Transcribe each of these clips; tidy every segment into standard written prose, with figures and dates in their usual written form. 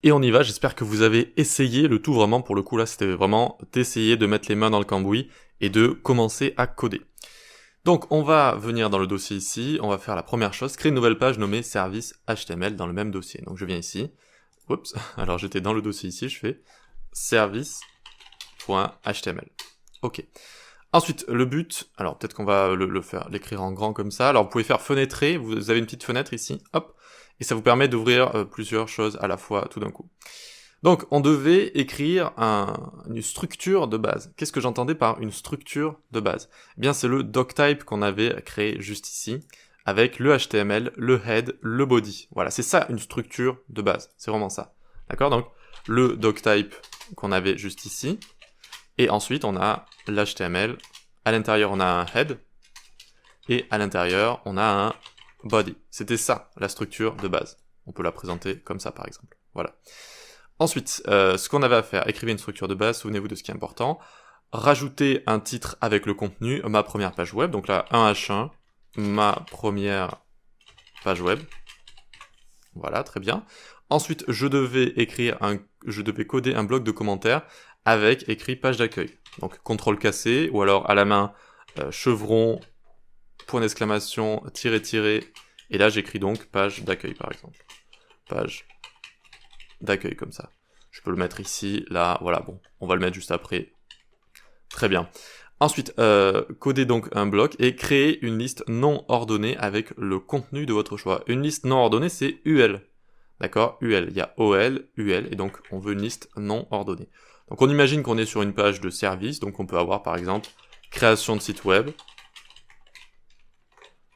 Et on y va, j'espère que vous avez essayé le tout vraiment, pour le coup là c'était vraiment d'essayer de mettre les mains dans le cambouis et de commencer à coder. Donc on va venir dans le dossier ici, on va faire la première chose, créer une nouvelle page nommée service HTML dans le même dossier. Donc je viens ici, oups, alors j'étais dans le dossier ici, je fais service.html. Ok. Ensuite, le but, alors peut-être qu'on va l'écrire en grand comme ça. Alors vous pouvez faire fenêtrer, vous avez une petite fenêtre ici, hop, et ça vous permet d'ouvrir plusieurs choses à la fois tout d'un coup. Donc on devait écrire une structure de base. Qu'est-ce que j'entendais par une structure de base? Eh bien c'est le doctype qu'on avait créé juste ici, avec le HTML, le head, le body. Voilà, c'est ça une structure de base, c'est vraiment ça. D'accord? Donc le doctype qu'on avait juste ici, et ensuite on a l'HTML, à l'intérieur on a un head, et à l'intérieur on a un body. C'était ça la structure de base. On peut la présenter comme ça par exemple. Voilà. Ensuite, ce qu'on avait à faire, écrivez une structure de base, souvenez-vous de ce qui est important, rajouter un titre avec le contenu, ma première page web, donc là 1H1, ma première page web. Voilà, très bien. Ensuite, je devais coder un bloc de commentaires avec écrit page d'accueil. Donc contrôle cassé, ou alors à la main, chevron, point d'exclamation, tiré, et là j'écris donc page d'accueil par exemple. Page d'accueil comme ça. Je peux le mettre ici, là, voilà, bon, on va le mettre juste après. Très bien. Ensuite, coder donc un bloc et créer une liste non ordonnée avec le contenu de votre choix. Une liste non ordonnée, c'est UL. D'accord? UL. Il y a OL, UL, et donc on veut une liste non ordonnée. Donc on imagine qu'on est sur une page de service, donc on peut avoir par exemple création de site web.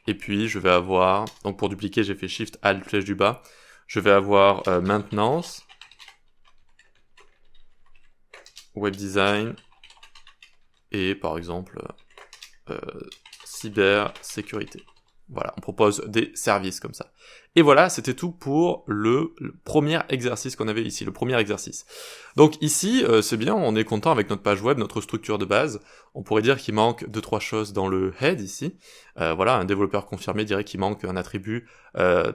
Et puis je vais avoir, donc pour dupliquer, j'ai fait Shift Alt flèche du bas. Je vais avoir maintenance, web design, et par exemple cybersécurité. Voilà, on propose des services comme ça. Et voilà, c'était tout pour le premier exercice qu'on avait ici, le premier exercice. Donc ici, c'est bien, on est content avec notre page web, notre structure de base. On pourrait dire qu'il manque 2-3 choses dans le head ici. Voilà, un développeur confirmé dirait qu'il manque un attribut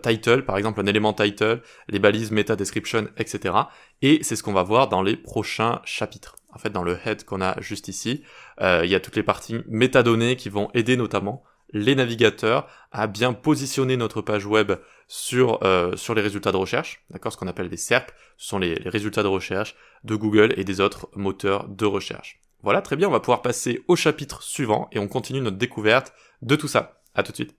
title, par exemple un élément title, les balises meta description, etc. Et c'est ce qu'on va voir dans les prochains chapitres. En fait, dans le head qu'on a juste ici, il y a toutes les parties métadonnées qui vont aider notamment les navigateurs à bien positionner notre page web sur les résultats de recherche, d'accord, ce qu'on appelle des SERP, ce sont les résultats de recherche de Google et des autres moteurs de recherche. Voilà, très bien, on va pouvoir passer au chapitre suivant et on continue notre découverte de tout ça. À tout de suite.